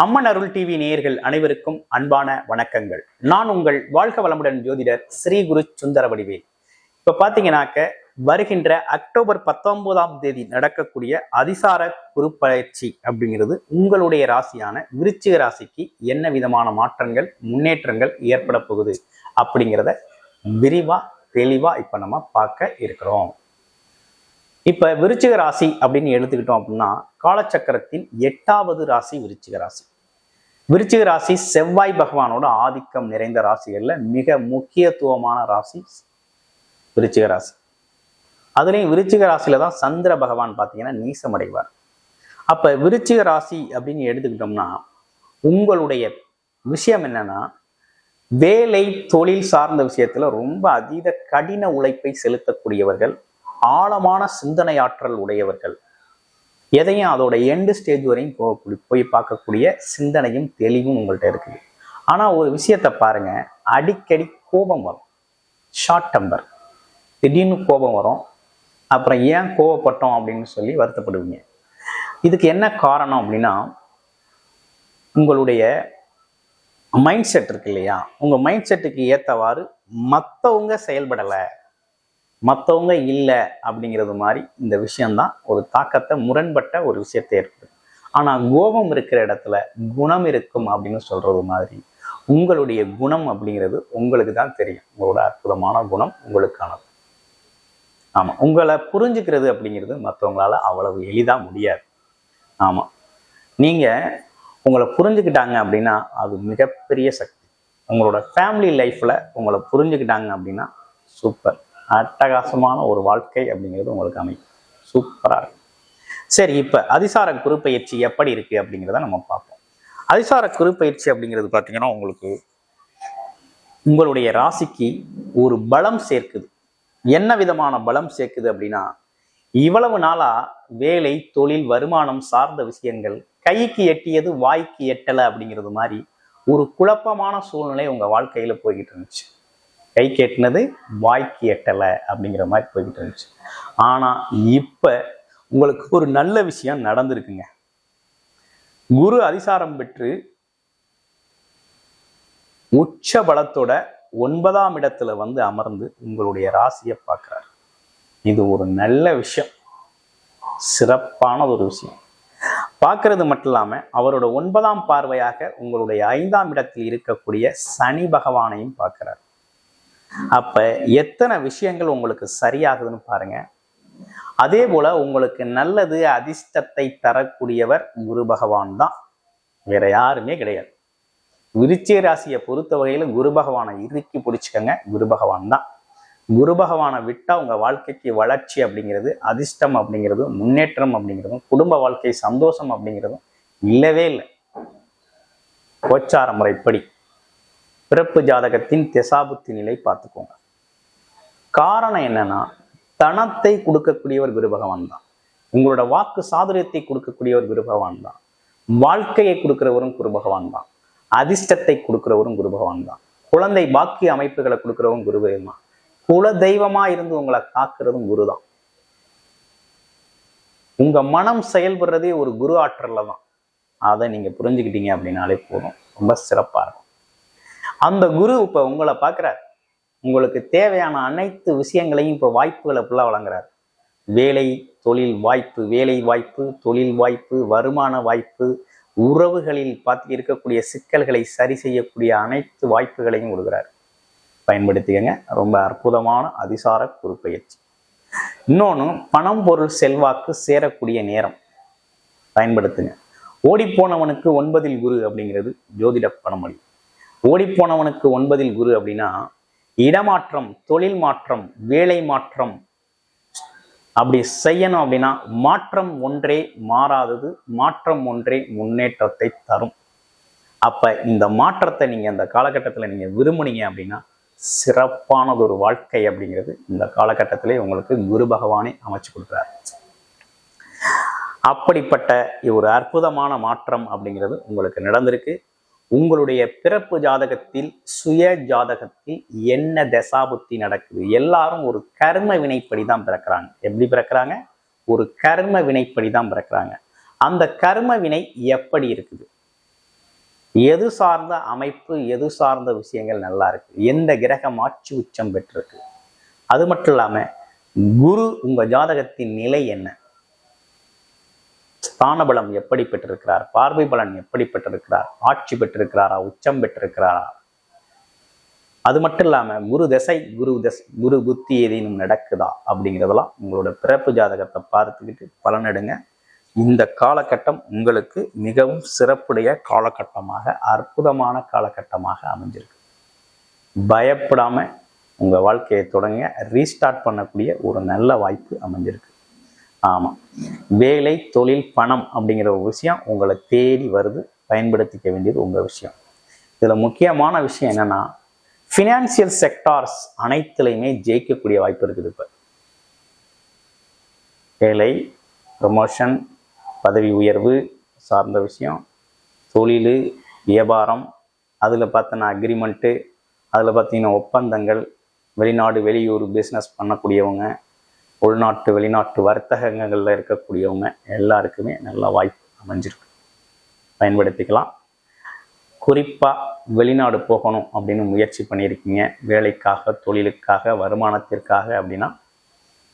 அம்மன் அருள் TV நேயர்கள் அனைவருக்கும் அன்பான வணக்கங்கள். நான் உங்கள் வாழ்க வளமுடன் ஜோதிடர் ஸ்ரீ குரு சுந்தர வடிவேல். இப்ப பாத்தீங்கன்னாக்க வருகின்ற அக்டோபர் 19ஆம் தேதி நடக்கக்கூடிய அதிசார குருப்பெயர்ச்சி அப்படிங்கிறது உங்களுடைய ராசியான விருச்சிக ராசிக்கு என்ன விதமான மாற்றங்கள் முன்னேற்றங்கள் ஏற்பட போகுது அப்படிங்கிறத விரிவா தெளிவா இப்ப நம்ம பார்க்க இருக்கிறோம். இப்ப விருச்சிக ராசி அப்படின்னு எடுத்துக்கிட்டோம் அப்படின்னா காலச்சக்கரத்தின் 8வது ராசி விருச்சிக ராசி. விருச்சிக ராசி செவ்வாய் பகவானோட ஆதிக்கம் நிறைந்த ராசிகள்ல மிக முக்கியத்துவமான ராசி விருச்சிக ராசி. அதுலயும் விருச்சிக ராசியில தான் சந்திர பகவான் பாத்தீங்கன்னா நீசமடைவார். அப்ப விருச்சிக ராசி அப்படின்னு எடுத்துக்கிட்டோம்னா உங்களுடைய விஷயம் என்னன்னா வேலை தொழில் சார்ந்த விஷயத்துல ரொம்ப அதீத கடின உழைப்பை செலுத்தக்கூடியவர்கள், ஆழமான சிந்தனை ஆற்றல் உடையவர்கள், எதையும் அதோட எண்டு ஸ்டேஜ் வரையும் போய் பார்க்கக்கூடிய சிந்தனையும் தெளிவும் உங்கள்கிட்ட இருக்குது. ஆனா ஒரு விஷயத்த பாருங்க, அடிக்கடி கோபம் வரும், ஷார்ட் டெம்பர், திடீர்னு கோபம் வரும். அப்புறம் ஏன் கோபப்பட்டோம் அப்படின்னு சொல்லி வருத்தப்படுவீங்க. இதுக்கு என்ன காரணம் அப்படின்னா உங்களுடைய மைண்ட் செட் இருக்கு இல்லையா, உங்க மைண்ட் செட்டுக்கு ஏற்றவாறு மற்றவங்க செயல்படலை, மற்றவங்க இல்லை அப்படிங்கிறது மாதிரி இந்த விஷயம்தான் ஒரு தாக்கத்தை முரண்பட்ட ஒரு விஷயத்தை ஏற்படுது. ஆனால் கோபம் இருக்கிற இடத்துல குணம் இருக்கும் அப்படின்னு சொல்றது மாதிரி உங்களுடைய குணம் அப்படிங்கிறது உங்களுக்கு தான் தெரியும். உங்களோட அற்புதமான குணம் உங்களுக்கானது. ஆமாம், உங்களை புரிஞ்சுக்கிறது அப்படிங்கிறது மற்றவங்களால அவ்வளவு எளிதாக முடியாது. ஆமாம், நீங்கள் உங்களை புரிஞ்சுக்கிட்டாங்க அப்படின்னா அது மிகப்பெரிய சக்தி. உங்களோட ஃபேமிலி லைஃப்பில் உங்களை புரிஞ்சுக்கிட்டாங்க அப்படின்னா சூப்பர், அட்டகாசமான ஒரு வாழ்க்கை அப்படிங்கிறது உங்களுக்கு அமையும். சூப்பரா இருக்கும். சரி, இப்ப அதிசார குருப்பெயர்ச்சி எப்படி இருக்கு அப்படிங்கிறத நம்ம பார்ப்போம். அதிசார குருப்பெயர்ச்சி அப்படிங்கிறது பார்த்தீங்கன்னா உங்களுக்கு உங்களுடைய ராசிக்கு ஒரு பலம் சேர்க்குது. என்ன விதமான பலம் சேர்க்குது அப்படின்னா, இவ்வளவு நாளா வேலை தொழில் வருமானம் சார்ந்த விஷயங்கள் கைக்கு எட்டியது வாய்க்கு எட்டலை அப்படிங்கிறது மாதிரி ஒரு குழப்பமான சூழ்நிலை உங்க வாழ்க்கையில போய்கிட்டு இருந்துச்சு. கை கேட்டினது வாய்க்கு எட்டலை அப்படிங்கிற மாதிரி போய்கிட்டு இருந்துச்சு. ஆனா இப்ப உங்களுக்கு ஒரு நல்ல விஷயம் நடந்திருக்குங்க. குரு அதிசாரம் பெற்று உச்ச பலத்தோட 9ஆம் இடத்துல வந்து அமர்ந்து உங்களுடைய ராசியை பார்க்கிறார். இது ஒரு நல்ல விஷயம், சிறப்பான ஒரு விஷயம். பார்க்கறது மட்டும் இல்லாம அவரோட 9ஆம் பார்வையாக உங்களுடைய 5ஆம் இடத்தில் இருக்கக்கூடிய சனி பகவானையும் பார்க்கிறார். அப்ப எத்தனை விஷயங்கள் உங்களுக்கு சரியாகுதுன்னு பாருங்க. அதே போல உங்களுக்கு நல்லது அதிர்ஷ்டத்தை தரக்கூடியவர் குரு பகவான் தான், வேற யாருமே கிடையாது. விருச்சிக ராசியை பொறுத்த வகையில குரு பகவானை இறுக்கி பிடிச்சுக்கங்க. குரு பகவான் தான். குரு பகவானை விட்டா உங்க வாழ்க்கைக்கு வளர்ச்சி அப்படிங்கிறது, அதிர்ஷ்டம் அப்படிங்கிறது, முன்னேற்றம் அப்படிங்கிறதும், குடும்ப வாழ்க்கை சந்தோஷம் அப்படிங்கிறதும் இல்லவே இல்லை. கோச்சார முறைப்படி பிறப்பு ஜாதகத்தின் திசாபுத்தி நிலை பார்த்துக்கோங்க. காரணம் என்னன்னா தனத்தை கொடுக்கக்கூடியவர் குரு பகவான் தான். உங்களோட வாக்கு சாதுரியத்தை கொடுக்கக்கூடியவர் குரு பகவான் தான். வாழ்க்கையை கொடுக்கிறவரும் குரு பகவான் தான். அதிர்ஷ்டத்தை கொடுக்கிறவரும் குரு பகவான் தான். குழந்தை பாக்கிய அமைப்புகளை கொடுக்கிறவரும் குரு பகவான். குல தெய்வமா இருந்து உங்களை காக்கிறதும் குரு தான். உங்க மனம் செயல்படுறதே ஒரு குரு ஆற்றல்ல தான். அதை நீங்க புரிஞ்சுக்கிட்டீங்க அப்படின்னாலே போதும், ரொம்ப சிறப்பா இருக்கும். அந்த குரு இப்ப உங்களை பார்க்கிறார். உங்களுக்கு தேவையான அனைத்து விஷயங்களையும் இப்ப வாய்ப்புகளை ஃபுல்லா வழங்குறார். வேலை தொழில் வாய்ப்பு, வேலை வாய்ப்பு, தொழில் வாய்ப்பு, வருமான வாய்ப்பு, உறவுகளில் பார்த்து இருக்கக்கூடிய சிக்கல்களை சரி செய்யக்கூடிய அனைத்து வாய்ப்புகளையும் கொடுக்குறார். பயன்படுத்திக்கங்க. ரொம்ப அற்புதமான அதிசார குருப்பெயர்ச்சி. இன்னொன்று, பணம் பொருள் செல்வாக்கு சேரக்கூடிய நேரம், பயன்படுத்துங்க. ஓடிப்போனவனுக்கு 9ல் குரு அப்படிங்கிறது ஜோதிட பணமொழி. ஓடிப்போனவனுக்கு 9ல் குரு அப்படின்னா இடமாற்றம், தொழில் மாற்றம், வேலை மாற்றம் அப்படி செய்யணும் அப்படின்னா மாற்றம் ஒன்றே மாறாதது, மாற்றம் ஒன்றே முன்னேற்றத்தை தரும். அப்ப இந்த மாற்றத்தை நீங்க இந்த காலகட்டத்தில் நீங்க விரும்புனீங்க அப்படின்னா சிறப்பானது ஒரு வாழ்க்கை அப்படிங்கிறது இந்த காலகட்டத்திலே உங்களுக்கு குரு பகவானே அமைச்சு கொடுக்குறாரு. அப்படிப்பட்ட ஒரு அற்புதமான மாற்றம் அப்படிங்கிறது உங்களுக்கு நடந்திருக்கு. உங்களுடைய பிறப்பு ஜாதகத்தில் சுய ஜாதகத்தில் என்ன தசாபுத்தி நடக்குது, எல்லாரும் ஒரு கர்ம வினைப்படி தான் பிறக்கிறாங்க. எப்படி பிறக்கிறாங்க? ஒரு கர்ம வினைப்படி தான் பிறக்கிறாங்க. அந்த கர்ம வினை எப்படி இருக்குது, எது சார்ந்த அமைப்பு, எது சார்ந்த விஷயங்கள் நல்லா இருக்கு, எந்த கிரகம் ஆட்சி உச்சம் பெற்றிருக்கு, அது மட்டும் இல்லாம குரு உங்க ஜாதகத்தின் நிலை என்ன, ஸ்தான பலம் எப்படி பெற்றிருக்கிறார், பார்வை பலன் எப்படி பெற்றிருக்கிறார், ஆட்சி பெற்றிருக்கிறாரா, உச்சம் பெற்றிருக்கிறாரா, அது மட்டும் இல்லாம குரு புத்தி ஏதேனும் நடக்குதா அப்படிங்கிறதெல்லாம் உங்களோட பிறப்பு ஜாதகத்தை பார்த்துக்கிட்டு பலனெடுங்க. இந்த காலகட்டம் உங்களுக்கு மிகவும் சிறப்புடைய காலகட்டமாக, அற்புதமான காலகட்டமாக அமைஞ்சிருக்கு. பயப்படாம உங்க வாழ்க்கையை தொடங்க ரீஸ்டார்ட் பண்ணக்கூடிய ஒரு நல்ல வாய்ப்பு அமைஞ்சிருக்கு. ஆமா, வேலை, தொழில், பணம் அப்படிங்கிற ஒரு விஷயம் உங்களை தேடி வருது. பயன்படுத்திக்க வேண்டியது உங்க விஷயம். இதுல முக்கியமான விஷயம் என்னன்னா, ஃபினான்சியல் செக்டார்ஸ் அனைத்துலையுமே ஜெயிக்கக்கூடிய வாய்ப்பு இருக்குது. இப்போ வேலை, ப்ரமோஷன், பதவி உயர்வு சார்ந்த விஷயம், தொழில், வியாபாரம், அதில் பார்த்தோன்னா அக்ரிமெண்ட்டு, அதில் பார்த்தீங்கன்னா ஒப்பந்தங்கள், வெளிநாடு வெளியூர் பிஸ்னஸ் பண்ணக்கூடியவங்க, உள்நாட்டு வெளிநாட்டு வர்த்தகங்களில் இருக்கக்கூடியவங்க எல்லாருக்குமே நல்ல வாய்ப்பு அமைஞ்சிருக்கு. பயன்படுத்திக்கலாம். குறிப்பாக வெளிநாடு போகணும் அப்படின்னு முயற்சி பண்ணியிருக்கீங்க, வேலைக்காக, தொழிலுக்காக, வருமானத்திற்காக அப்படின்னா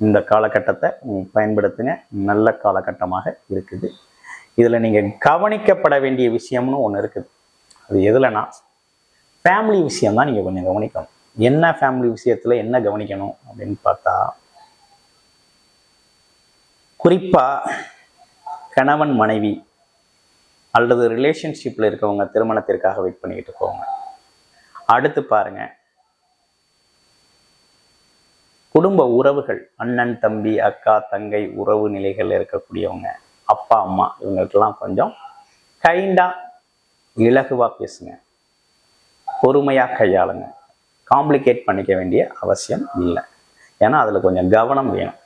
இந்த காலகட்டத்தை பயன்படுத்துங்க. நல்ல காலகட்டமாக இருக்குது. இதில் நீங்கள் கவனிக்கப்பட வேண்டிய விஷயம்னு ஒன்று இருக்குது. அது எதுலன்னா, ஃபேமிலி விஷயம்தான் நீங்கள் கொஞ்சம் கவனிக்கணும். என்ன ஃபேமிலி விஷயத்தில் என்ன கவனிக்கணும் அப்படின்னு பார்த்தா, குறிப்பாக கணவன் மனைவி அல்லது ரிலேஷன்ஷிப்பில் இருக்கவங்க திருமணத்திற்காக வெயிட் பண்ணிக்கிட்டு போவாங்க. அடுத்து பாருங்க, குடும்ப உறவுகள், அண்ணன் தம்பி அக்கா தங்கை உறவு நிலைகள் இருக்கக்கூடியவங்க, அப்பா அம்மா, இவங்களுக்கெல்லாம் கொஞ்சம் கைண்டா இலகுவா பேசுங்க, பொறுமையா கையாளுங்க. காம்ப்ளிகேட் பண்ணிக்க வேண்டிய அவசியம் இல்லை. ஏன்னா அதில் கொஞ்சம் கவனம் வேணும்.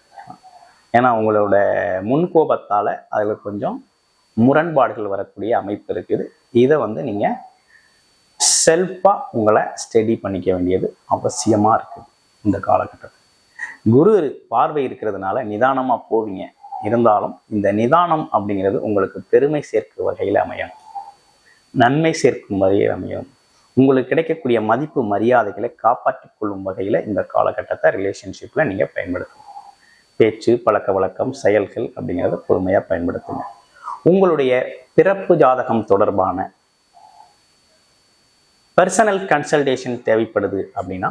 ஏன்னா உங்களோட முன்கோபத்தால் அதில் கொஞ்சம் முரண்பாடுகள் வரக்கூடிய அமைப்பு இருக்குது. இதை நீங்கள் செல்ஃபாக உங்களை ஸ்டடி பண்ணிக்க வேண்டியது அவசியமாக இருக்குது. இந்த காலகட்டத்தில் குரு பார்வை இருக்கிறதுனால நிதானமாக போவீங்க. இருந்தாலும் இந்த நிதானம் அப்படிங்கிறது உங்களுக்கு பெருமை சேர்க்கும் வகையில் அமையும், நன்மை சேர்க்கும் வகையில் அமையும். உங்களுக்கு கிடைக்கக்கூடிய மதிப்பு மரியாதைகளை காப்பாற்றிக் கொள்ளும் வகையில் இந்த காலகட்டத்தை ரிலேஷன்ஷிப்பில் நீங்கள் பயன்படுத்தணும். பேச்சு, பழக்க வழக்கம், செயல்கள் அப்படிங்கிறத பொறுமையாக பயன்படுத்துங்க. உங்களுடைய பிறப்பு ஜாதகம் தொடர்பான பர்சனல் கன்சல்டேஷன் தேவைப்படுது அப்படின்னா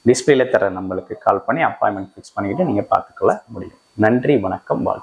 டிஸ்பிளேல தர நம்பருக்கு கால் பண்ணி அப்பாயின்மெண்ட் ஃபிக்ஸ் பண்ணிக்கிட்டு நீங்கள் பார்த்துக்கொள்ள முடியும். நன்றி, வணக்கம், வாழ்த்து.